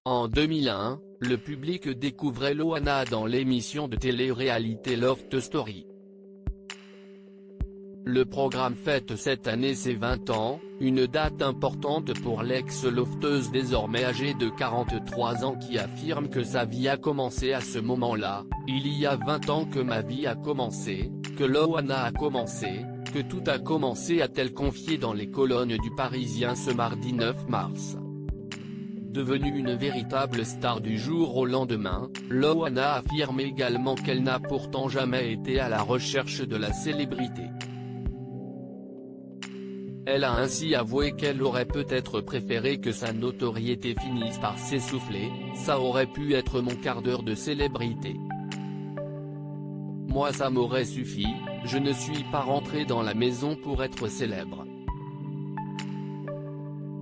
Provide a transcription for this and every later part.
En 2001, le public découvrait Loana dans l'émission de télé-réalité Loft Story. Le programme fête cette année ses 20 ans, une date importante pour l'ex-lofteuse désormais âgée de 43 ans qui affirme que sa vie a commencé à ce moment-là. Il y a 20 ans que ma vie a commencé, que Loana a commencé, que tout a commencé, a-t-elle confié dans les colonnes du Parisien ce mardi 9 mars. Devenue une véritable star du jour au lendemain, Loana affirme également qu'elle n'a pourtant jamais été à la recherche de la célébrité. Elle a ainsi avoué qu'elle aurait peut-être préféré que sa notoriété finisse par s'essouffler, ça aurait pu être mon quart d'heure de célébrité. Moi ça m'aurait suffi, je ne suis pas rentrée dans la maison pour être célèbre.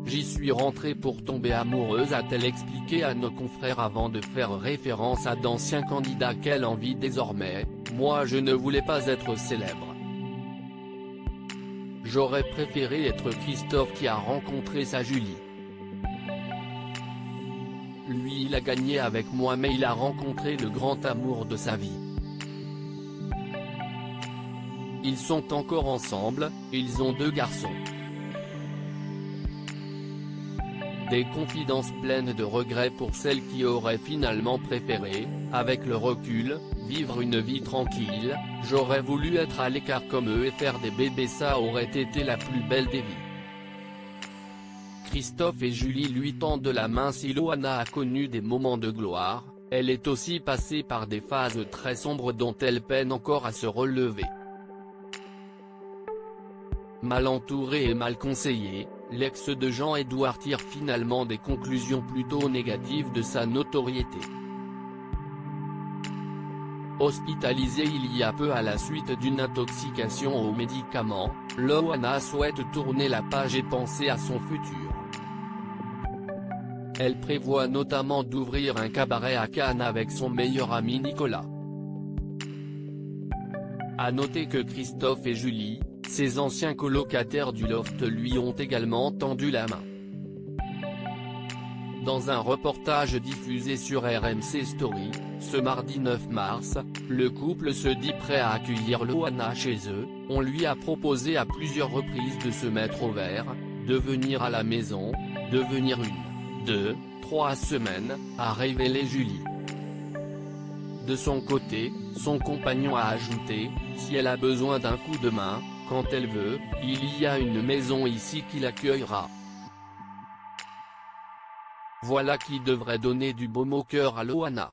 J'y suis rentrée pour tomber amoureuse, a-t-elle expliqué à nos confrères avant de faire référence à d'anciens candidats qu'elle envie désormais. Moi je ne voulais pas être célèbre. J'aurais préféré être Christophe qui a rencontré sa Julie. Lui il a gagné avec moi mais il a rencontré le grand amour de sa vie. Ils sont encore ensemble, ils ont 2 garçons. Des confidences pleines de regrets pour celle qui aurait finalement préféré, avec le recul, vivre une vie tranquille. J'aurais voulu être à l'écart comme eux et faire des bébés, ça aurait été la plus belle des vies. Christophe et Julie lui tendent la main. Si Loana a connu des moments de gloire, elle est aussi passée par des phases très sombres dont elle peine encore à se relever. Mal entourée et mal conseillée, l'ex de Jean-Édouard tire finalement des conclusions plutôt négatives de sa notoriété. Hospitalisée il y a peu à la suite d'une intoxication aux médicaments, Loana souhaite tourner la page et penser à son futur. Elle prévoit notamment d'ouvrir un cabaret à Cannes avec son meilleur ami Nicolas. À noter que Christophe et Julie, ses anciens colocataires du loft, lui ont également tendu la main. Dans un reportage diffusé sur RMC Story, ce mardi 9 mars, le couple se dit prêt à accueillir Loana chez eux. On lui a proposé à plusieurs reprises de se mettre au vert, de venir à la maison, de venir 1, 2, 3 semaines, a révélé Julie. De son côté, son compagnon a ajouté, si elle a besoin d'un coup de main, quand elle veut, il y a une maison ici qui l'accueillera. Voilà qui devrait donner du baume au cœur à Loana.